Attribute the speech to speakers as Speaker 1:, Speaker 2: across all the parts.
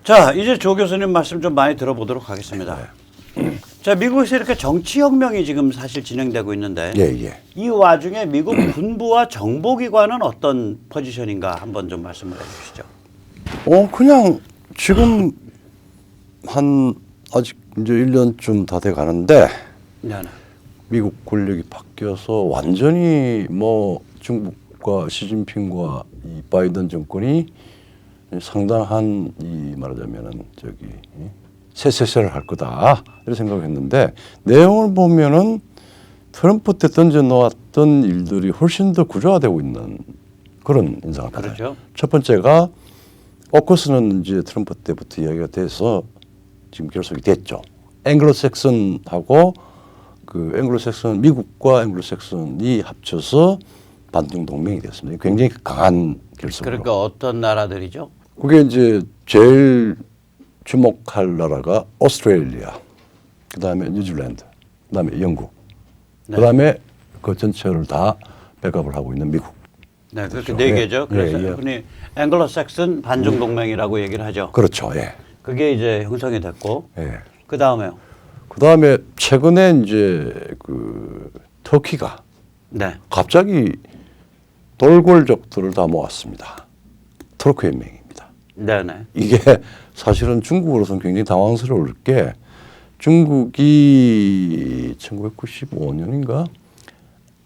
Speaker 1: 자, 이제 조 교수님 말씀 좀 많이 들어보도록 하겠습니다. 자, 미국에서 이렇게 정치혁명이 지금 사실 진행되고 있는데 이 와중에 미국 군부와 정보기관은 어떤 포지션인가 한번 좀 말씀을 해주시죠.
Speaker 2: 그냥 지금 한 아직 이제 1년쯤 다 돼 가는데
Speaker 1: 네네.
Speaker 2: 미국 권력이 바뀌어서 완전히 뭐 중국과 시진핑과 이 바이든 정권이 상당한 이 말하자면은 저기 쇠쇠쇠를 할 거다 이런 생각을 했는데 내용을 보면은 트럼프 때 던져 놓았던 일들이 훨씬 더 구조화되고 있는 그런 인상을 받아요.
Speaker 1: 그렇죠.
Speaker 2: 첫 번째가 오커스는 이제 트럼프 때부터 이야기가 돼서 지금 결석이 됐죠. 앵글로색슨하고 그 앵글로색슨 미국과 앵글로색슨이 합쳐서 반중 동맹이 됐습니다. 굉장히 강한 결석으로.
Speaker 1: 그러니까 어떤 나라들이죠?
Speaker 2: 그게 이제 제일 주목할 나라가 오스트레일리아, 그다음에 뉴질랜드, 그다음에 영국,
Speaker 1: 네.
Speaker 2: 그다음에 그 전체를 다 백업을 하고 있는 미국.
Speaker 1: 네, 그렇게
Speaker 2: 그렇죠.
Speaker 1: 네 개죠. 그래서
Speaker 2: 예.
Speaker 1: 흔히 앵글로색슨 반중 동맹이라고 얘기를 하죠.
Speaker 2: 그렇죠. 예.
Speaker 1: 그게 이제 형성이 됐고,
Speaker 2: 예.
Speaker 1: 그 다음에요.
Speaker 2: 그다음에 최근에 이제 그 터키가
Speaker 1: 네,
Speaker 2: 갑자기 돌궐족들을 다 모았습니다. 터키 연맹입니다.
Speaker 1: 네네.
Speaker 2: 이게 사실은 중국으로서는 굉장히 당황스러울 게 중국이 1995년인가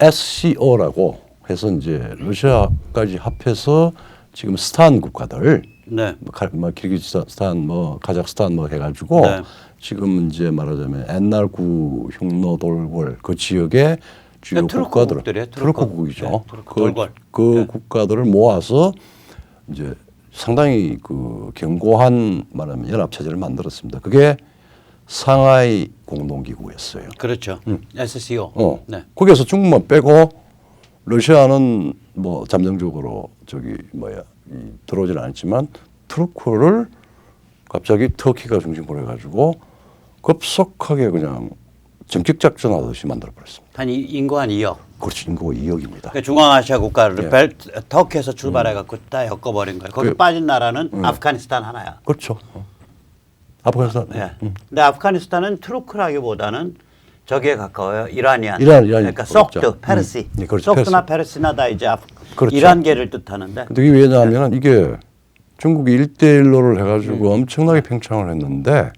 Speaker 2: SCO라고 해서 이제 러시아까지 합해서 지금 스탄 국가들,
Speaker 1: 네,
Speaker 2: 뭐 키르기스탄, 뭐 카자흐스탄 뭐 해가지고
Speaker 1: 네.
Speaker 2: 지금 이제 말하자면 옛날 구 흉노 돌궐 그 지역의 주요
Speaker 1: 트루크
Speaker 2: 국가들,
Speaker 1: 국들이에요,
Speaker 2: 트루크국이죠.
Speaker 1: 네, 트루크 돌궐.
Speaker 2: 그
Speaker 1: 네.
Speaker 2: 국가들을 모아서 이제 상당히 그 견고한 말하면 연합 체제를 만들었습니다. 그게 상하이 공동기구였어요.
Speaker 1: 그렇죠. SCO. 네.
Speaker 2: 거기에서 중국만 빼고 러시아는 뭐 잠정적으로 저기 뭐야 들어오지는 않았지만 트루크를 갑자기 터키가 중심으로 해가지고 급속하게 그냥 전격 작전하듯이 만들어버렸습니다.
Speaker 1: 인구 한 2억.
Speaker 2: 그렇지, 인구가 2억입니다.
Speaker 1: 그러니까 중앙아시아 국가를
Speaker 2: 예.
Speaker 1: 터키에서 출발해갖고 다 엮어버린 거예요. 거기 빠진 나라는 아프가니스탄 하나야.
Speaker 2: 그렇죠. 아프가니스탄.
Speaker 1: 네. 근데 아프가니스탄은 트루크라기보다는 저기에 가까워요. 이란.
Speaker 2: 이란.
Speaker 1: 그러니까
Speaker 2: 그렇죠.
Speaker 1: 속드, 페르시.
Speaker 2: 네, 그렇죠.
Speaker 1: 속드나 페르시나 다 이제
Speaker 2: 그렇죠.
Speaker 1: 이란계를 뜻하는데.
Speaker 2: 근데 이게 왜냐하면 이게 중국이 1대1로를 해가지고 엄청나게 팽창을 했는데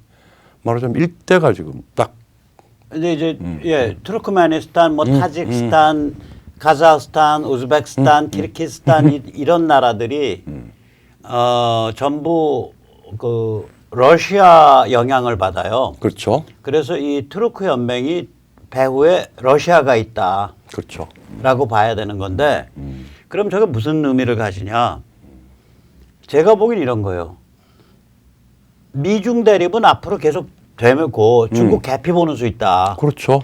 Speaker 2: 말하자면 일대가 지금 딱
Speaker 1: 근데 이제 예, 투르크메니스탄, 뭐 타지키스탄, 카자흐스탄, 우즈베키스탄, 키르기스탄 이런 나라들이 전부 그 러시아 영향을 받아요.
Speaker 2: 그렇죠.
Speaker 1: 그래서 이 투르크 연맹이 배후에 러시아가 있다라고
Speaker 2: 그렇죠.
Speaker 1: 봐야 되는 건데 그럼 저게 무슨 의미를 가지냐? 제가 보기엔 이런 거예요. 미중 대립은 앞으로 계속 되고 중국 개피 보는 수 있다.
Speaker 2: 그렇죠.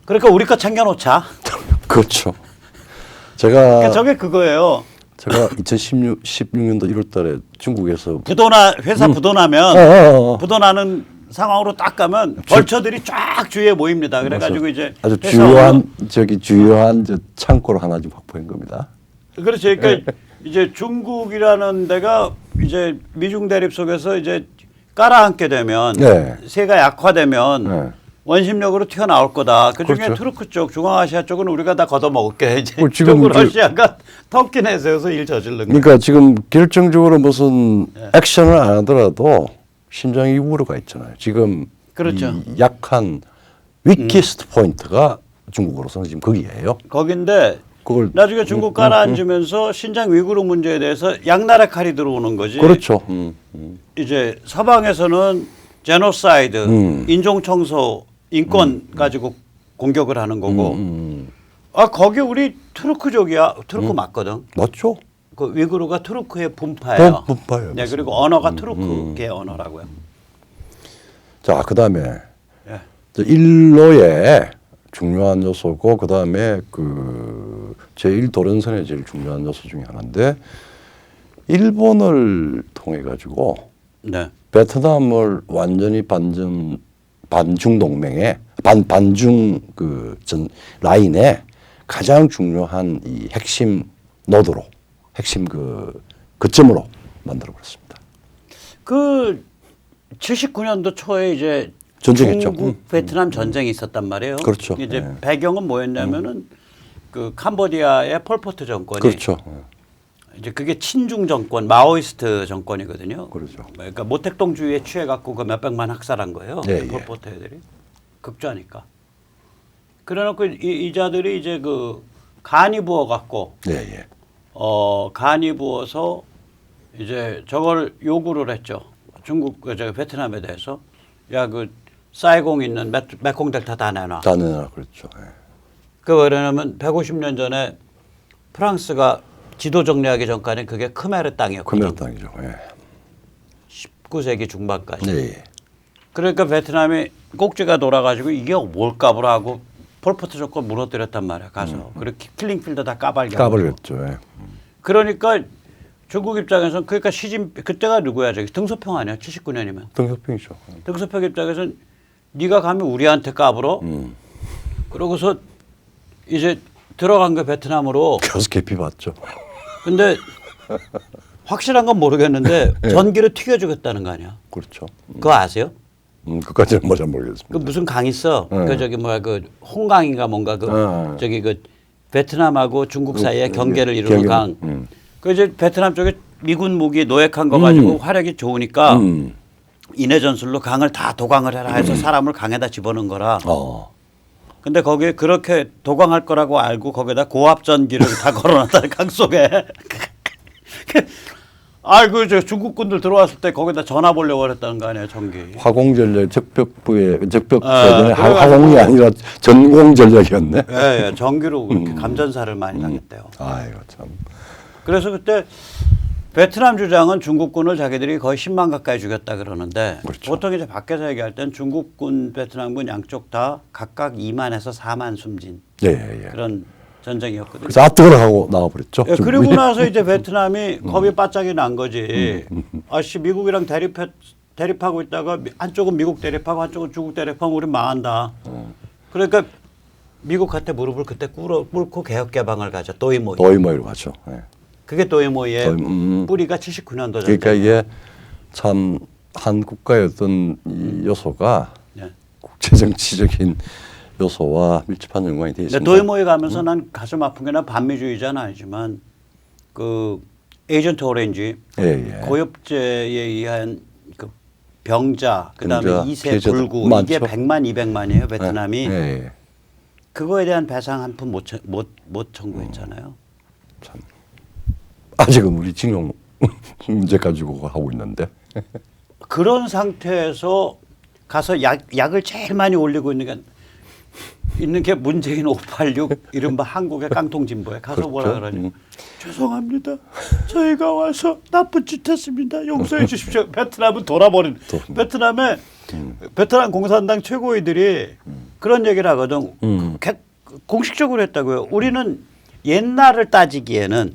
Speaker 1: 그러니까 우리 거 챙겨놓자.
Speaker 2: 그렇죠. 제가
Speaker 1: 그러니까 저게 그거예요.
Speaker 2: 제가 2016년도 1월달에 중국에서
Speaker 1: 회사 부도나면 부도나는 상황으로 딱 가면 벌처들이 쫙 주위에 모입니다. 그래가지고 이제
Speaker 2: 아주
Speaker 1: 회사
Speaker 2: 주요한 저 창고를 하나 좀 확보한 겁니다.
Speaker 1: 그렇죠. 그러니까 이제 중국이라는 데가 이제 미중 대립 속에서 이제 깔아앉게 되면 세가 약화되면 원심력으로 튀어나올 거다. 그중에
Speaker 2: 그렇죠.
Speaker 1: 투르크 쪽, 중앙아시아 쪽은 우리가 다 걷어먹을게. 이제
Speaker 2: 지금
Speaker 1: 러시아가 터키 내세워서 일 저질른 거예요.
Speaker 2: 그러니까 지금 결정적으로 무슨 액션을 안 하더라도 심장이 우르가 있잖아요. 지금
Speaker 1: 그렇죠.
Speaker 2: 이 약한 위키스트 포인트가 중국으로서는 지금 거기예요.
Speaker 1: 거긴데
Speaker 2: 그걸
Speaker 1: 나중에 중국 깔아앉으면서 신장 위구르 문제에 대해서 양날의 칼이 들어오는 거지.
Speaker 2: 그렇죠.
Speaker 1: 이제 서방에서는 제노사이드, 인종청소, 인권 가지고 공격을 하는 거고. 거기 우리 투르크족이야. 투르크 맞거든.
Speaker 2: 맞죠?
Speaker 1: 그 위구르가 투르크의 분파예요.
Speaker 2: 분파예요.
Speaker 1: 네, 그리고 언어가 투르크계 언어라고요.
Speaker 2: 자, 그다음에
Speaker 1: 예.
Speaker 2: 일로의 중요한 요소고 그다음에 그 제1도련선의 제일 중요한 요소 중에 하나인데 일본을 통해 가지고
Speaker 1: 네.
Speaker 2: 베트남을 완전히 반중 동맹에 반중 그 전 라인에 가장 중요한 이 핵심 노드로 핵심 그 거점으로 만들어 버렸습니다.
Speaker 1: 그 79년도 초에 이제
Speaker 2: 전쟁했죠.
Speaker 1: 중국 베트남 전쟁이 있었단 말이에요.
Speaker 2: 그렇죠.
Speaker 1: 이제
Speaker 2: 네.
Speaker 1: 배경은 뭐였냐면은 그 캄보디아의 폴포트 정권이
Speaker 2: 그렇죠.
Speaker 1: 이제 그게 친중 정권, 마오이스트 정권이거든요.
Speaker 2: 그렇죠.
Speaker 1: 그러니까 모택동주의에 취해 갖고 그 몇백만 학살한 거예요.
Speaker 2: 예, 예.
Speaker 1: 폴포트 애들이 극좌니까. 그래놓고 이 자들이 이제 그 간이 부어 갖고
Speaker 2: 예, 예.
Speaker 1: 간이 부어서 이제 저걸 요구를 했죠. 중국 저 베트남에 대해서 야 그 사이공 있는 메콩 델타 다 내놔.
Speaker 2: 다 내놔 그렇죠. 예.
Speaker 1: 그 왜냐면 150년 전에 프랑스가 지도 정리하기 전까지 그게 크메르 땅이었거든요.
Speaker 2: 크메르 땅이죠. 예.
Speaker 1: 19세기 중반까지.
Speaker 2: 예, 예.
Speaker 1: 그러니까 베트남이 꼭지가 돌아가지고 이게 뭘까보라 하고 폴포트 조건 무너뜨렸단 말이야. 가서. 그리고 킬링필드 다 까발려.
Speaker 2: 까버렸죠. 예.
Speaker 1: 그러니까 중국 입장에서는 그러니까 그때가 누구야 저기 등소평 아니야? 79년이면.
Speaker 2: 등소평이죠.
Speaker 1: 등소평 입장에서는 네가 가면 우리한테 까불어. 그러고서 이제 들어간 게 베트남으로.
Speaker 2: 계속 개피 받죠.
Speaker 1: 근데 확실한 건 모르겠는데 전기를 튀겨주겠다는 거 아니야?
Speaker 2: 그렇죠.
Speaker 1: 그거 아세요?
Speaker 2: 그까지는 뭐 잘 모르겠습니다.
Speaker 1: 그 무슨 강 있어? 그 저기 뭐야 그 홍강인가 뭔가 그 저기 그 베트남하고 중국 사이에 경계를 이루는 강. 그 이제 베트남 쪽에 미군 무기 노획한 거 가지고 화력이 좋으니까 인해 전술로 강을 다 도강을 해라 해서 사람을 강에다 집어넣은 거라. 근데 거기에 그렇게 도강할 거라고 알고 거기다 고압 전기를 다 걸어놨다는 강 속에. 아이고 저 중국군들 들어왔을 때 거기다 전화 보려고 그랬다는 거 아니에요 전기.
Speaker 2: 화공전력 적벽부에 적벽 화공이 아니라 전공전력이었네.
Speaker 1: 예, 예, 전기로 그렇게 감전사를 많이 당했대요.
Speaker 2: 아이고 참.
Speaker 1: 그래서 그때 베트남 주장은 중국군을 자기들이 거의 10만 가까이 죽였다 그러는데
Speaker 2: 그렇죠.
Speaker 1: 보통 이제 밖에서 얘기할 땐 중국군, 베트남군 양쪽 다 각각 2만에서 4만 숨진
Speaker 2: 예.
Speaker 1: 그런 전쟁이었거든요.
Speaker 2: 그래서 앞뜨거라 하고 나와버렸죠.
Speaker 1: 예, 그리고 나서 이제 베트남이 겁이 바짝이 난 거지. 아씨 미국이랑 대립하고 있다가 한쪽은 미국 대립하고 한쪽은 중국 대립하면 우리 망한다. 그러니까 미국한테 무릎을 그때 꿇고 개혁 개방을 가자. 도이모이.
Speaker 2: 도이모이로 가죠. 예.
Speaker 1: 그게 도이모이의 뿌리가 79년도 전.
Speaker 2: 그러니까 이게 참 한 국가의 어떤 이 요소가
Speaker 1: 네.
Speaker 2: 국제 정치적인 요소와 밀접한 연관이 되어 있습니다.
Speaker 1: 도이모이 가면서 난 가슴 아픈 게 난 반미주의자는 아니지만 그 에이전트 오렌지 고엽제에 의한 그 병자 그다음에 2세 불구
Speaker 2: 많죠.
Speaker 1: 이게 100만 200만이에요 베트남이.
Speaker 2: 예.
Speaker 1: 그거에 대한 배상 한 푼 못 청구했잖아요.
Speaker 2: 참 아직은 우리 징용 문제 가지고 하고 있는데.
Speaker 1: 그런 상태에서 가서 약을 제일 많이 올리고 있는 게 문재인 586 이른바 한국의 깡통 진보에 가서
Speaker 2: 그렇죠.
Speaker 1: 뭐라 그러냐. 죄송합니다. 저희가 와서 나쁜 짓 했습니다. 용서해 주십시오. 베트남은 돌아버린. 베트남 공산당 최고위들이 그런 얘기를 하거든. 공식적으로 했다고요. 우리는 옛날을 따지기에는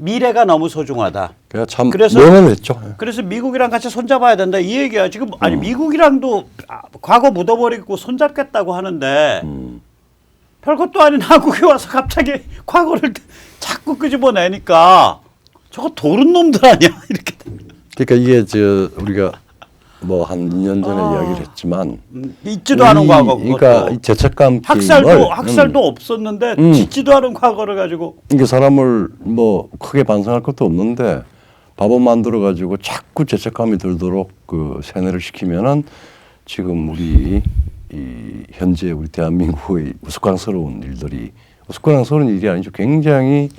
Speaker 1: 미래가 너무 소중하다.
Speaker 2: 참
Speaker 1: 그래서
Speaker 2: 명언했죠.
Speaker 1: 그래서 미국이랑 같이 손잡아야 된다 이 얘기야. 지금 아니 미국이랑도 과거 묻어버리고 손잡겠다고 하는데 별것도 아닌 한국에 와서 갑자기 과거를 자꾸 끄집어내니까 저거 도른 놈들 아니야 이렇게.
Speaker 2: 그러니까 이게 우리가 뭐 한 2년 전에 이야기를 했지만
Speaker 1: 잊지도 않은 과거.
Speaker 2: 그러니까 이 죄책감
Speaker 1: 학살도 없었는데 짓지도 않은 과거를 가지고.
Speaker 2: 이게 사람을 뭐 크게 반성할 것도 없는데 바보 만들어 가지고 자꾸 죄책감이 들도록 그 세뇌를 시키면은 지금 우리 이 현재 우리 대한민국의 우스꽝스러운 일들이 우스꽝스러운 일이 아니죠. 굉장히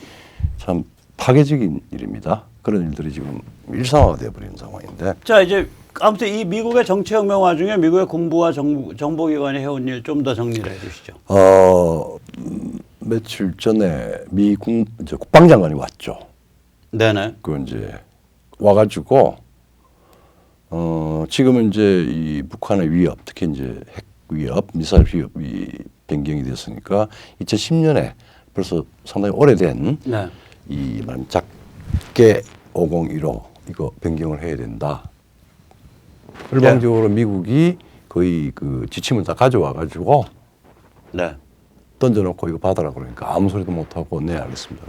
Speaker 2: 참 파괴적인 일입니다. 그런 일들이 지금 일상화가 되어버리는 상황인데.
Speaker 1: 자 이제 아무튼 이 미국의 정치혁명 와중에 미국의 군부와 정보기관이 해온 일 좀 더 정리를 해주시죠.
Speaker 2: 며칠 전에 미 국방장관이 왔죠.
Speaker 1: 네네.
Speaker 2: 그 이제 와가지고 지금은 이제 이 북한의 위협, 특히 이제 핵 위협, 미사일 위협이 변경이 됐으니까 2010년에 벌써 상당히 오래된 이 말하면 작게 5015 이거 변경을 해야 된다. 일방적으로 미국이 거의 그 지침을 다 가져와가지고 던져놓고 이거 받아라 그러니까 아무 소리도 못하고 네 알겠습니다.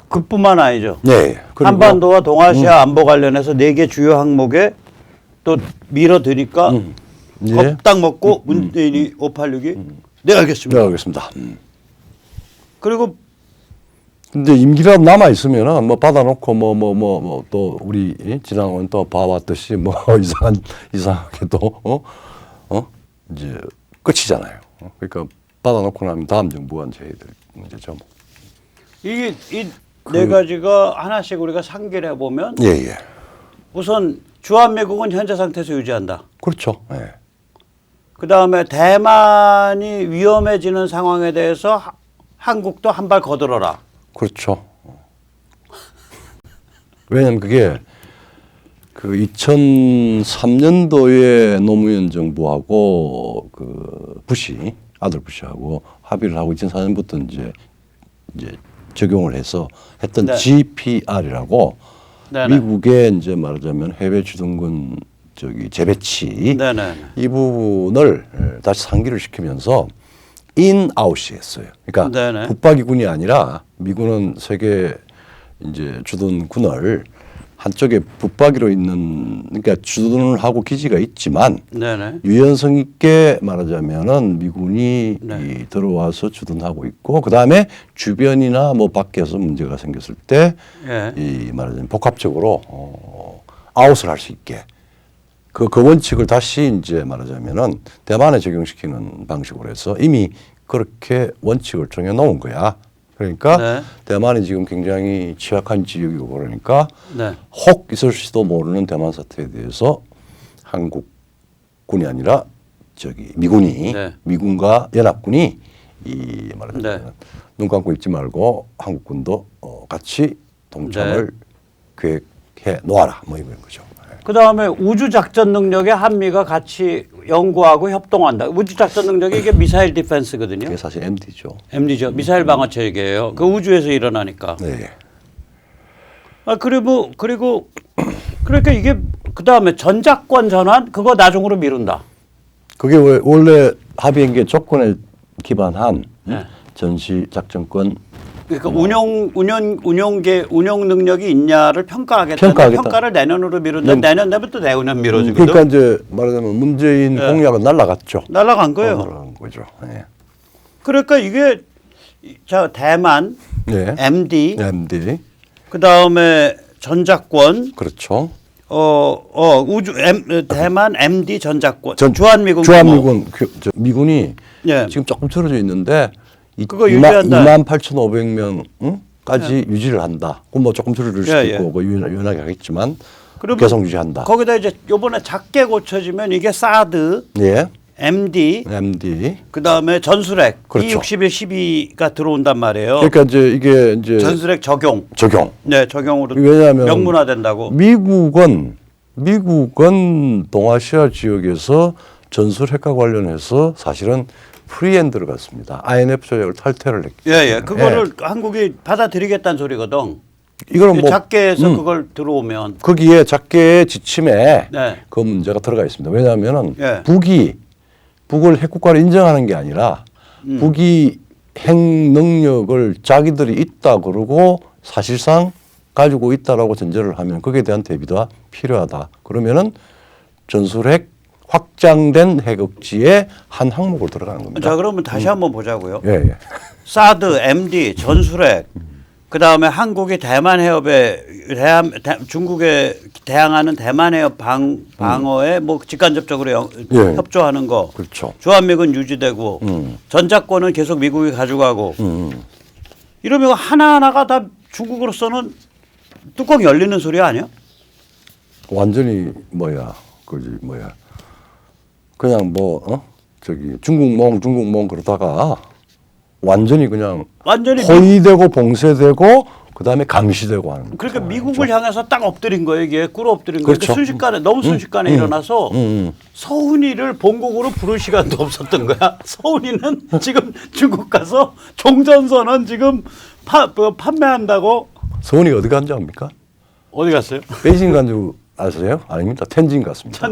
Speaker 1: 그뿐만 아니죠.
Speaker 2: 네. 그리고
Speaker 1: 한반도와 동아시아 안보 관련해서 4개 주요 항목에 또 밀어드니까
Speaker 2: 예.
Speaker 1: 겁딱 먹고 문재인이 586이 네 알겠습니다.
Speaker 2: 네, 알겠습니다.
Speaker 1: 그리고
Speaker 2: 근데 임기라도 남아 있으면은 뭐 받아놓고 뭐 또 우리 지난번 또 봐왔듯이 뭐 이상하게 또 이제 끝이잖아요. 그러니까 받아놓고 나면 다음 정부가 이제 해야 될 문제죠. 뭐.
Speaker 1: 이게 이 네 가지가 하나씩 우리가 상기를 해보면
Speaker 2: 예.
Speaker 1: 우선 주한미국은 현재 상태에서 유지한다.
Speaker 2: 그렇죠. 예.
Speaker 1: 그다음에 대만이 위험해지는 상황에 대해서 한국도 한 발 거들어라.
Speaker 2: 그렇죠. 왜냐면 그게 그 2003년도에 노무현 정부하고 그 부시 아들 부시하고 합의를 하고 2004년부터 이제 적용을 해서 했던
Speaker 1: 네.
Speaker 2: GPR이라고
Speaker 1: 네네.
Speaker 2: 미국의 이제 말하자면 해외 주둔군 재배치
Speaker 1: 네네.
Speaker 2: 이 부분을 다시 상기를 시키면서 인아웃이 했어요. 그러니까
Speaker 1: 네네.
Speaker 2: 붙박이군이 아니라 미군은 세계 이제 주둔군을 한쪽에 붙박이로 있는 그러니까 주둔을 하고 기지가 있지만
Speaker 1: 네네.
Speaker 2: 유연성 있게 말하자면은 미군이
Speaker 1: 네.
Speaker 2: 이 들어와서 주둔하고 있고 그 다음에 주변이나 뭐 밖에서 문제가 생겼을 때
Speaker 1: 예.
Speaker 2: 이 말하자면 복합적으로 아웃을 할 수 있게 그 원칙을 다시 이제 말하자면은 대만에 적용시키는 방식으로 해서 이미 그렇게 원칙을 정해 놓은 거야. 그러니까
Speaker 1: 네.
Speaker 2: 대만이 지금 굉장히 취약한 지역이고 그러니까
Speaker 1: 네.
Speaker 2: 혹 있을지도 모르는 대만 사태에 대해서 한국군이 아니라 미군이
Speaker 1: 네.
Speaker 2: 미군과 연합군이 이 말하자면
Speaker 1: 네.
Speaker 2: 눈 감고 있지 말고 한국군도 같이 동참을 계획해 놓아라 뭐 이런 거죠.
Speaker 1: 그다음에 우주 작전 능력에 한미가 같이 연구하고 협동한다. 우주 작전 능력이 이게 미사일 디펜스거든요.
Speaker 2: 그게 사실 MD죠.
Speaker 1: MD죠. 미사일 방어 체계예요. 그 우주에서 일어나니까.
Speaker 2: 네.
Speaker 1: 그리고 그러니까 이게 그다음에 전작권 전환 그거 나중으로 미룬다.
Speaker 2: 그게 원래 합의한 게 조건에 기반한
Speaker 1: 네.
Speaker 2: 전시 작전권
Speaker 1: 그러니까 운영 능력이 있냐를 평가하겠다는 평가를 내년으로 미룬다. 내년 되면 또 내후년 미뤄지거든.
Speaker 2: 그러니까 이제 말하자면 문재인
Speaker 1: 네.
Speaker 2: 공약은 날라갔죠.
Speaker 1: 날아간 거예요.
Speaker 2: 날라간 거죠. 네.
Speaker 1: 그러니까 이게 대만,
Speaker 2: 네.
Speaker 1: MD,
Speaker 2: MD
Speaker 1: 그다음에 전작권,
Speaker 2: 그렇죠.
Speaker 1: 대만 MD 전작권,
Speaker 2: 주한미군 미군이
Speaker 1: 예.
Speaker 2: 지금 조금 틀어져 있는데
Speaker 1: 그거 유지한다.
Speaker 2: 28,500명까지 유지를 한다. 그럼 뭐 조금 줄일 수도 있고 뭐 유연하게 하겠지만 계속 유지한다.
Speaker 1: 거기다 이제 요번에 작게 고쳐지면 이게 사드,
Speaker 2: 예.
Speaker 1: MD, 그다음에 전술핵,
Speaker 2: 그렇죠.
Speaker 1: E61, 12가 들어온단 말이에요.
Speaker 2: 그러니까 이제 이게 이제
Speaker 1: 전술핵 적용. 네, 적용으로
Speaker 2: 왜냐하면
Speaker 1: 명문화된다고.
Speaker 2: 미국은 동아시아 지역에서 전술핵과 관련해서 사실은 프리엔드를 갔습니다. INF 조약을 탈퇴를 했기 때문에.
Speaker 1: 예. 그거를 한국이 받아들이겠다는 소리거든.
Speaker 2: 이거는 뭐
Speaker 1: 작게 해서 그걸 들어오면
Speaker 2: 거기에 작게의 지침에
Speaker 1: 네.
Speaker 2: 그 문제가 들어가 있습니다. 왜냐하면은
Speaker 1: 예.
Speaker 2: 북을 핵국가로 인정하는 게 아니라 북이 핵 능력을 자기들이 있다 그러고 사실상 가지고 있다라고 전제를 하면 거기에 대한 대비가 필요하다. 그러면은 전술핵 확장된 핵억지의 한 항목으로 들어가는 겁니다.
Speaker 1: 자, 그러면 다시 한번 보자고요.
Speaker 2: 예.
Speaker 1: 사드, MD, 전술핵, 그다음에 한국이 대만 해협에 중국에 대항하는 대만 해협 방어에 뭐 직간접적으로 협조하는 거.
Speaker 2: 그렇죠.
Speaker 1: 주한미군 유지되고 전작권은 계속 미국이 가져가고 이러면 하나하나가 다 중국으로서는 뚜껑 열리는 소리 아니야?
Speaker 2: 완전히 그냥 중국몽 그러다가 완전히 포위되고 봉쇄되고 그다음에 감시되고 하는.
Speaker 1: 그러니까 미국을 향해서 딱 엎드린 거예요. 이게 꿇어 엎드린 거예요.
Speaker 2: 그렇죠.
Speaker 1: 순식간에 너무 순식간에 일어나서 서훈이를 본국으로 부를 시간도 없었던 거야. 서훈이는 지금 중국 가서 종전선언 지금 판매한다고.
Speaker 2: 서훈이가 어디 간지 압니까?
Speaker 1: 어디 갔어요?
Speaker 2: 베이징 간지 아세요? 아닙니다. 텐진 같습니다.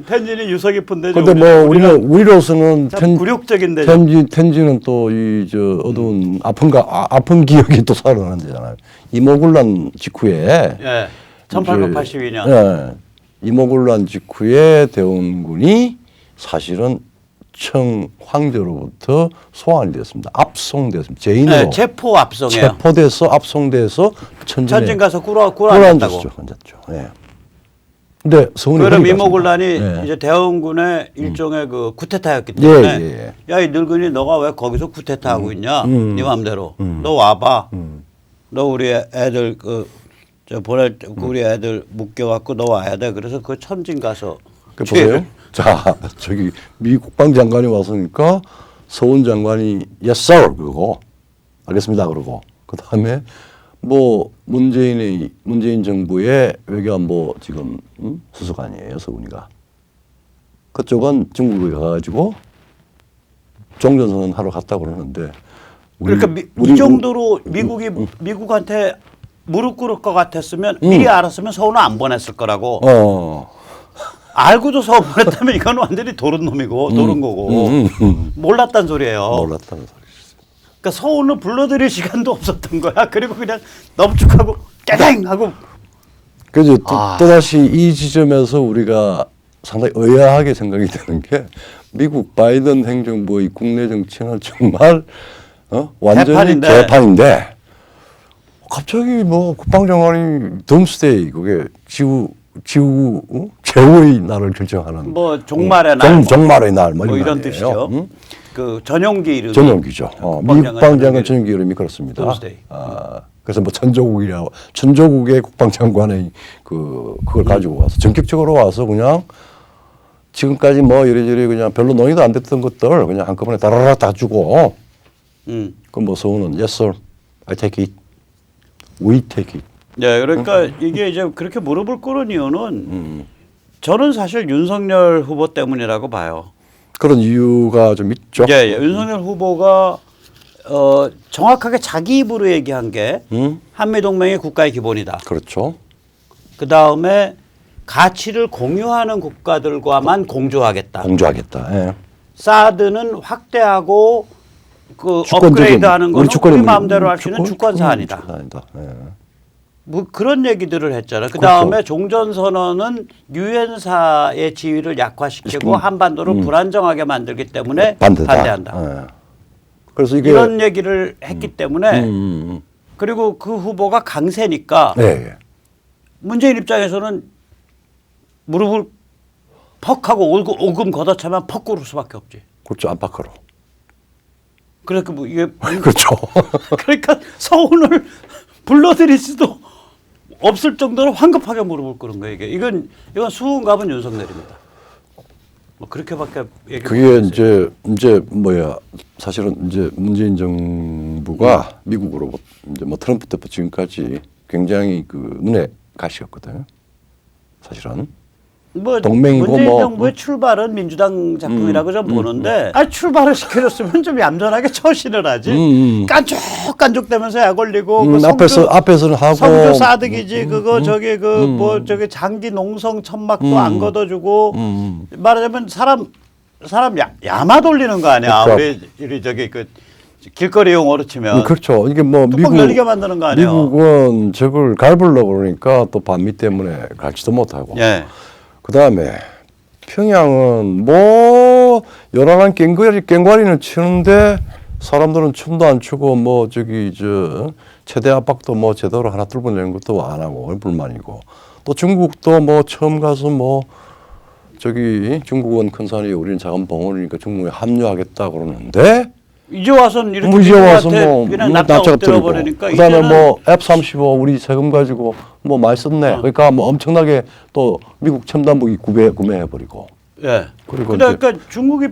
Speaker 1: 텐진이 유서 깊은데.
Speaker 2: 근데 뭐 우리로서는
Speaker 1: 굴욕적인데.
Speaker 2: 텐진은 또 이 저 어두운 아픈 기억이 또 살아나는 데잖아요. 이모군란 직후에.
Speaker 1: 예. 1882년.
Speaker 2: 예. 이모군란 직후에 대원군이 사실은 청 황제로부터 소환이 됐습니다. 압송됐습니다. 제인으로.
Speaker 1: 네, 체포 압송이에요.
Speaker 2: 체포돼서 압송돼서
Speaker 1: 천진 가서
Speaker 2: 꿀안졌죠. 앉았죠. 예. 근데 서훈이
Speaker 1: 그럼 이모군란이 이제 대원군의 일종의 그 쿠데타였기 때문에 야, 이 늙은이 너가 왜 거기서 쿠데타하고 있냐? 네 마음대로. 너 와봐. 너 우리 애들 우리 애들 묶여갖고 너 와야 돼. 그래서 그 천진 가서
Speaker 2: 보세요. 자, 저기 미 국방장관이 왔으니까 서훈 장관이 yes sir 그러고 알겠습니다 그러고 그 다음에 뭐 문재인 정부의 외교안보 지금 수석관이에요 서훈이가. 그쪽은 중국에 가가지고 종전선언 하러 갔다 그러는데.
Speaker 1: 그러니까 이 정도로 미국한테 무릎 꿇을 것 같았으면 미리 알았으면 서훈은 안 보냈을 거라고. 알고도 서훈 보냈다면 이건 완전히 도른 놈이고 도른 거고 몰랐단 소리예요.
Speaker 2: 몰랐다는 소리.
Speaker 1: 그러니까 서훈을 불러들일 시간도 없었던 거야. 그리고 그냥 넙죽하고 깨댕 하고.
Speaker 2: 그래서 또다시 이 지점에서 우리가 상당히 의아하게 생각이 되는 게 미국 바이든 행정부의 국내 정치는 정말 완전히 개판인데 갑자기 뭐 국방장관이 덤스데이 그게 최후의 날을 결정하는
Speaker 1: 뭐 종말의 날,
Speaker 2: 종말의 날
Speaker 1: 뭐 이런 뜻이죠. 그 전용기 이름이
Speaker 2: 전용기죠. 미 국방장관 전용기 이름이 그렇습니다.
Speaker 1: 덤스데이.
Speaker 2: 그래서 뭐 천조국의 국방장관의 그걸 가지고 와서 전격적으로 와서 그냥 지금까지 뭐 이래저래 그냥 별로 논의도 안 됐던 것들 그냥 한꺼번에 다라라 다 주고. 그럼 뭐 서훈은 yes sir, I take it, we take it.
Speaker 1: 네, 그러니까 이게 이제 그렇게 무릎을 꿇은 이유는 저는 사실 윤석열 후보 때문이라고 봐요.
Speaker 2: 그런 이유가 좀 있죠.
Speaker 1: 예, 윤석열 후보가 정확하게 자기 입으로 얘기한 게 한미동맹이 국가의 기본이다.
Speaker 2: 그렇죠.
Speaker 1: 그 다음에 가치를 공유하는 국가들과만 공조하겠다.
Speaker 2: 공조하겠다.
Speaker 1: 사드는 확대하고 그 업그레이드하는 거는 우리 마음대로 할 수 있는 주권 사안이다. 뭐 그런 얘기들을 했잖아요. 그 다음에 종전선언은 유엔사의 지위를 약화시키고 한반도를 불안정하게 만들기 때문에 반대한다.
Speaker 2: 그래서 이게
Speaker 1: 이런 얘기를 했기 때문에 그리고 그 후보가 강세니까 문재인 입장에서는 무릎을 퍽 하고 오금 걷어차면 퍽 꿇을 수밖에 없지.
Speaker 2: 그렇죠. 안팎으로.
Speaker 1: 그러니까 뭐 이게
Speaker 2: 그렇죠.
Speaker 1: 그러니까 서훈을 불러들일 수도 없을 정도로 황급하게 무릎을 꿇은 거예요. 이건 수훈갑은 윤석열입니다. 뭐 그렇게밖에 얘기.
Speaker 2: 그게 이제 뭐야 사실은 이제 문재인 정부가 미국으로 이제 뭐 트럼프 때부터 지금까지 굉장히 그 눈에 가시였거든요. 사실은.
Speaker 1: 뭐
Speaker 2: 동맹이고
Speaker 1: 문재인
Speaker 2: 뭐
Speaker 1: 정부의 출발은 민주당 작품이라고 좀 보는데 출발을 시켜줬으면 좀 얌전하게 처신을 하지 깐족깐족대면서 약 올리고 그
Speaker 2: 앞에서는 하고
Speaker 1: 성주 사득이지 그거 저기 그 뭐 저기 장기 농성 천막도 안 걷어주고 말하자면 사람 야마 돌리는 거 아니야. 우리 저기 그 길거리 용어로 치면
Speaker 2: 그렇죠. 이게 뭐
Speaker 1: 뚜껑 열리게 만드는 거 아니에요.
Speaker 2: 미국은 저걸 갈으려고 그러니까 또 반미 때문에 갈지도 못하고. 그 다음에 평양은 뭐 요란한 깽과리는 치는데 사람들은 춤도 안 추고 뭐 저기 최대 압박도 뭐 제대로 하나 뚫어내는 것도 안 하고 불만이고 또 중국도 뭐 처음 가서 뭐 저기 중국은 큰 산이 우리는 작은 봉우리니까 중국에 합류하겠다 그러는데
Speaker 1: 이제 와서는 이렇게 그냥 납작 엎드려버리니까
Speaker 2: 그다음에 뭐 F-35 우리 세금 가지고 뭐 많이 썼네. 그러니까 뭐 엄청나게 또 미국 첨단무기 구매해버리고.
Speaker 1: 예. 그러니까 중국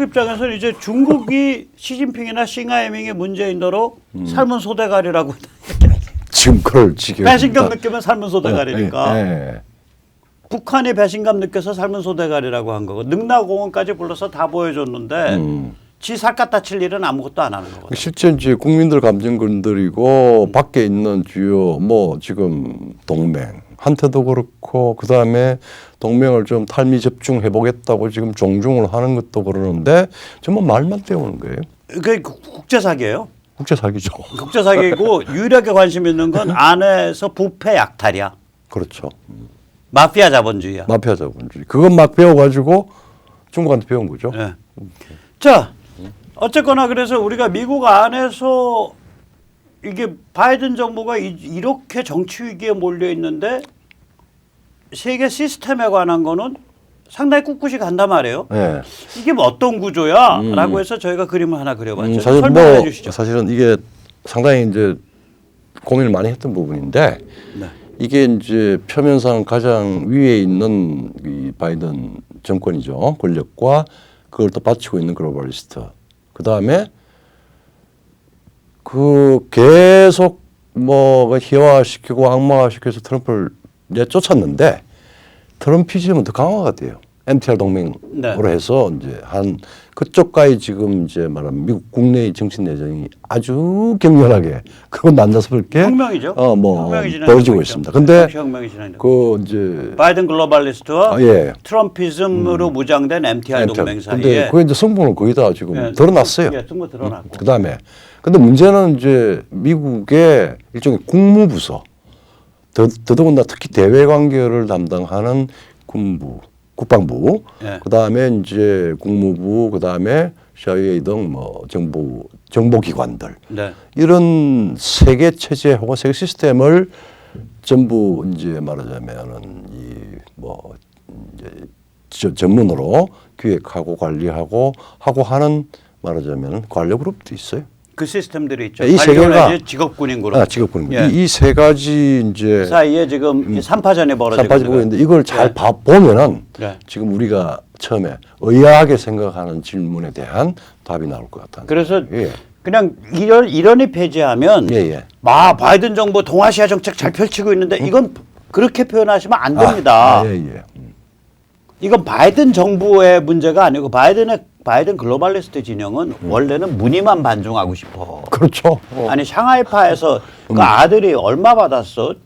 Speaker 1: 입장에서는 이제 중국이 시진핑이나 싱하이밍이 문재인도로 삶은 소대가리라고
Speaker 2: 지금 그걸 지금
Speaker 1: 배신감 느끼면 삶은 소대가리니까. 북한이 배신감 느껴서 삶은 소대가리라고 한 거고 능라공원까지 불러서 다 보여줬는데. 지 살 갖다 칠 일은 아무것도 안 하는 거거든요.
Speaker 2: 실제 이제 국민들 감정 건드리고 밖에 있는 주요 뭐 지금 동맹 한테도 그렇고 그 다음에 동맹을 좀 탈미 집중해 보겠다고 지금 종중을 하는 것도 그러는데 정말 말만 때우는 거예요.
Speaker 1: 그게 국제 사기예요.
Speaker 2: 국제 사기죠.
Speaker 1: 국제 사기고 유일하게 관심 있는 건 안에서 부패 약탈이야.
Speaker 2: 그렇죠.
Speaker 1: 마피아 자본주의야.
Speaker 2: 마피아 자본주의. 그건 막 배워가지고 중국한테 배운 거죠.
Speaker 1: 네. 자, 어쨌거나 그래서 우리가 미국 안에서 이게 바이든 정부가 이렇게 정치 위기에 몰려 있는데 세계 시스템에 관한 거는 상당히 꿋꿋이 간단 말이에요.
Speaker 2: 네.
Speaker 1: 이게 뭐 어떤 구조야?라고 해서 저희가 그림을 하나 그려봤죠.
Speaker 2: 사실
Speaker 1: 설명해 주시죠.
Speaker 2: 사실은 이게 상당히 이제 고민을 많이 했던 부분인데
Speaker 1: 네.
Speaker 2: 이게 이제 표면상 가장 위에 있는 이 바이든 정권이죠. 권력과 그걸 또 바치고 있는 글로벌리스트. 그 다음에 그 계속 뭐 희화화시키고 악마화시켜서 트럼프를 내쫓았는데 트럼피즘은 더 강화가 돼요. MTR 동맹으로
Speaker 1: 네.
Speaker 2: 해서 이제 한 그쪽과의 지금 이제 말하면 미국 국내의 정치 내정이 아주 격렬하게 그건 난자스럽게
Speaker 1: 혁명이죠.
Speaker 2: 뭐
Speaker 1: 혁명이 진행되고
Speaker 2: 벌어지고
Speaker 1: 있죠.
Speaker 2: 있습니다. 근데
Speaker 1: 혁명이 진행되고
Speaker 2: 그 이제
Speaker 1: 바이든 글로벌리스트와
Speaker 2: 예.
Speaker 1: 트럼피즘으로 무장된 MTR 동맹 사이에
Speaker 2: 근데 그 이제 성분은 거의 다 지금
Speaker 1: 예,
Speaker 2: 드러났어요.
Speaker 1: 예, 승부 드러났고.
Speaker 2: 그다음에 근데 문제는 이제 미국의 일종의 국무부서 더더군다나 특히 대외 관계를 담당하는 국방부,
Speaker 1: 예.
Speaker 2: 그다음에 이제 국무부, 그다음에 CIA 등 뭐 정보기관들
Speaker 1: 네.
Speaker 2: 이런 세계 체제 혹은 세계 시스템을 전부 이제 말하자면은 이 뭐 이제 전문으로 기획하고 관리하고 하는 말하자면 관료 그룹도 있어요.
Speaker 1: 그 시스템들이 있죠.
Speaker 2: 이 세 개가
Speaker 1: 직업군인 그룹.
Speaker 2: 직업군인
Speaker 1: 예.
Speaker 2: 이 세 가지 이제
Speaker 1: 사이에 지금 삼파전이 벌어지고
Speaker 2: 삼파지 보고 있는데 이걸 잘 보면은 지금 우리가 처음에 의아하게 생각하는 질문에 대한 답이 나올 것 같아요.
Speaker 1: 그래서
Speaker 2: 예.
Speaker 1: 그냥 이런이 폐지하면 바이든 정부 동아시아 정책 잘 펼치고 있는데 이건 그렇게 표현하시면 안 됩니다.
Speaker 2: 예.
Speaker 1: 이건 바이든 정부의 문제가 아니고 바이든 글로벌리스트 진영은 원래는 무늬만 반중하고 싶어.
Speaker 2: 그렇죠.
Speaker 1: 아니 샹하이파에서 그 아들이 얼마 받았어?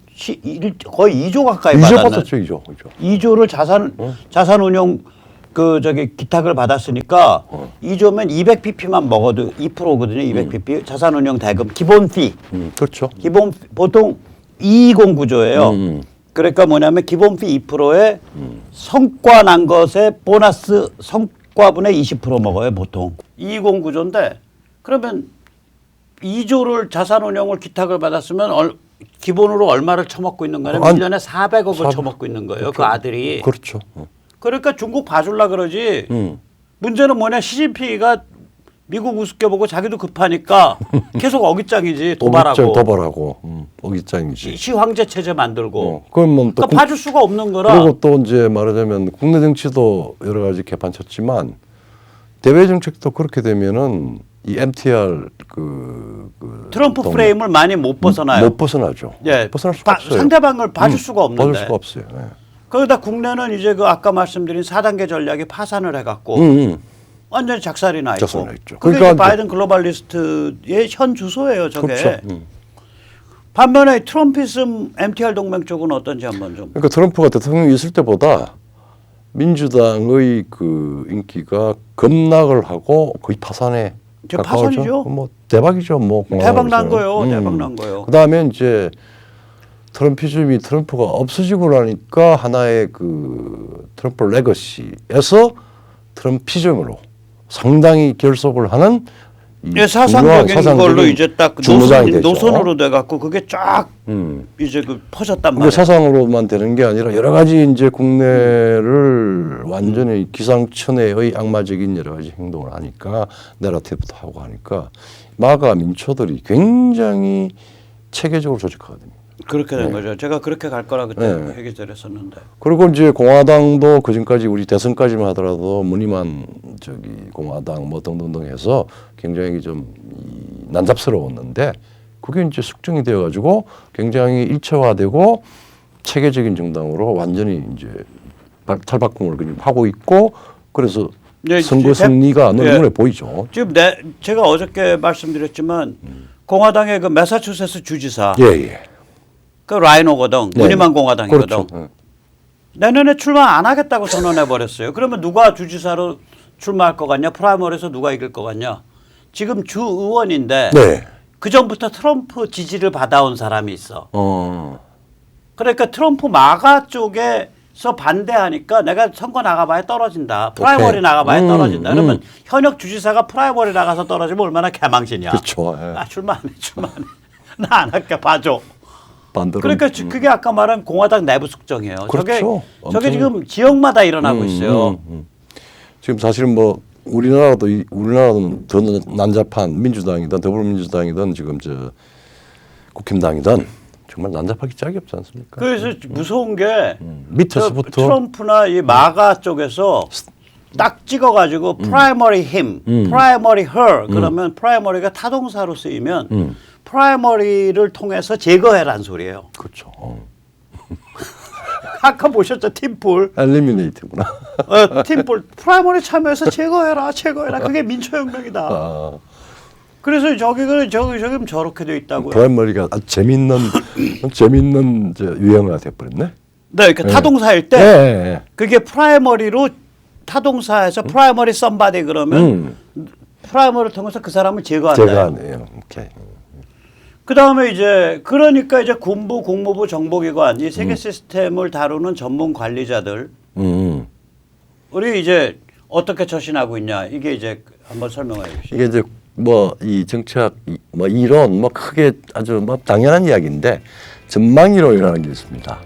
Speaker 1: 거의 2조 가까이
Speaker 2: 2조
Speaker 1: 받았네.
Speaker 2: 받았죠, 2조.
Speaker 1: 2조를 자산 운용 기탁을 받았으니까 2조면 200pp만 먹어도 2%거든요. 200pp 자산 운용 대금 기본 피.
Speaker 2: 그렇죠.
Speaker 1: 기본 보통 220 구조예요. 그러니까 뭐냐면 기본 피 2%에 성과 난 것에 보너스 성과분의 20% 먹어요, 보통. 220 구조인데 그러면 2조를 자산 운용을 기탁을 받았으면 기본으로 얼마를 처먹고 있는 거냐면 1년에 400억을 처먹고 있는 거예요.
Speaker 2: 그렇죠.
Speaker 1: 그 아들이.
Speaker 2: 그렇죠.
Speaker 1: 그러니까 중국 봐줄라 그러지. 문제는 뭐냐, 시진핑이가 미국 우습게 보고 자기도 급하니까 계속 어깃장이지.
Speaker 2: 도발하고 어깃장이지.
Speaker 1: 시황제 체제 만들고.
Speaker 2: 그러면 또
Speaker 1: 그러니까 봐줄 수가 없는 거라.
Speaker 2: 그리고 또 이제 말하자면 국내 정치도 여러 가지 개판 쳤지만 대외 정책도 그렇게 되면은 이 MTR
Speaker 1: 트럼프 프레임을 많이 못 벗어나요.
Speaker 2: 못 벗어나죠.
Speaker 1: 예,
Speaker 2: 벗어날 수가 없어요.
Speaker 1: 상대방을 봐줄 수가 없는데.
Speaker 2: 봐줄 수가 없어요. 네.
Speaker 1: 거기다 국내는 이제 그 아까 말씀드린 4단계 전략이 파산을 해갖고 완전히 작살이 나 있고.
Speaker 2: 작살이 나 있죠.
Speaker 1: 그게
Speaker 2: 그러니까
Speaker 1: 바이든 글로벌리스트의 현 주소예요, 저게.
Speaker 2: 그렇죠.
Speaker 1: 반면에 트럼피즘 MTR 동맹 쪽은 어떤지 한번 좀.
Speaker 2: 그러니까 트럼프가 대통령이 있을 때보다 민주당의 그 인기가 급락을 하고 거의 파산에 가까워져.
Speaker 1: 파산이죠.
Speaker 2: 뭐 대박이죠. 뭐
Speaker 1: 대박 난 거예요. 대박 난 거예요.
Speaker 2: 그다음에 이제 트럼피즘이 트럼프가 없어지고 나니까 하나의 그 트럼프 레거시에서 트럼피즘으로 상당히 결속을 하는
Speaker 1: 예, 사상적인 걸로 이제 딱 노선으로 돼갖고 그게 쫙 이제 그 퍼졌단 말이에요.
Speaker 2: 사상으로만 되는 게 아니라 여러 가지 이제 국내를 완전히 기상천외의 악마적인 여러 가지 행동을 하니까 내러티브도 하고 하니까 마가 민초들이 굉장히 체계적으로 조직하거든요.
Speaker 1: 그렇게 된 거죠. 제가 그렇게 갈 거라 그때 얘기 드렸었는데.
Speaker 2: 그리고 이제 공화당도 그전까지 우리 대선까지만 하더라도 무늬만 공화당 뭐 등등등 해서 굉장히 좀 난잡스러웠는데 그게 이제 숙정이 되어가지고 굉장히 일체화되고 체계적인 정당으로 완전히 이제 탈바꿈을 그냥 하고 있고 그래서 선거 승리가 눈에 보이죠.
Speaker 1: 지금 제가 어저께 말씀드렸지만 공화당의 그 매사추세츠 주지사.
Speaker 2: 예.
Speaker 1: 그 라이노거든.
Speaker 2: 네.
Speaker 1: 무늬만 공화당이거든.
Speaker 2: 그렇죠. 네.
Speaker 1: 내년에 출마 안 하겠다고 선언해 버렸어요. 그러면 누가 주지사로 출마할 것 같냐? 프라이머리에서 누가 이길 것 같냐? 지금 주 의원인데
Speaker 2: 네.
Speaker 1: 그 전부터 트럼프 지지를 받아온 사람이 있어. 그러니까 트럼프 마가 쪽에서 반대하니까 내가 선거 나가봐야 떨어진다. 프라이머리
Speaker 2: 오케이.
Speaker 1: 나가봐야 떨어진다. 그러면 현역 주지사가 프라이머리 나가서 떨어지면 얼마나 개망신이야.
Speaker 2: 그렇죠. 예.
Speaker 1: 아, 출마 안 해, 출마 안 해. 나 안 할게, 봐줘.
Speaker 2: 반대로.
Speaker 1: 그러니까 그게 아까 말한 공화당 내부 숙정이에요.
Speaker 2: 그렇죠.
Speaker 1: 저게 지금 지역마다 일어나고 있어요.
Speaker 2: 지금 사실은 뭐 우리나라는 더 난잡한 민주당이든 더불어민주당이든 지금 저 국힘당이든 정말 난잡하기 짝이 없지 않습니까?
Speaker 1: 그래서 무서운 게
Speaker 2: 밑에서부터
Speaker 1: 트럼프나 이 마가 쪽에서 딱 찍어가지고 프라이머리 힘, 프라이머리 her 그러면 프라이머리가 타동사로 쓰이면 프라이머리를 통해서 제거해라는 소리예요.
Speaker 2: 그렇죠.
Speaker 1: 아까 보셨죠? 팀볼.
Speaker 2: 엘리미네이트구나.
Speaker 1: 팀볼. 프라이머리 참여해서 제거해라. 그게 민초혁명이다.
Speaker 2: 아,
Speaker 1: 그래서 저기는 저렇게 돼 있다고요.
Speaker 2: 프라이머리가 아주 재밌는 저 유행어가 돼버렸네.
Speaker 1: 네, 그러니까 타동사일 때
Speaker 2: 네.
Speaker 1: 그게 프라이머리로 타동사에서 프라이머리 썸바디 그러면 프라이머리를 통해서 그 사람을 제거한다.
Speaker 2: 제거하네요. 오케이.
Speaker 1: 그다음에 이제 그러니까 이제 군부, 국무부, 정보기관 이 세계 시스템을 다루는 전문 관리자들 우리 이제 어떻게 처신하고 있냐 이게 이제 한번 설명해 주시죠.
Speaker 2: 이게 이제 뭐 이 정책 뭐 이론 뭐 크게 아주 뭐 당연한 이야기인데 전망이론이라는 게 있습니다.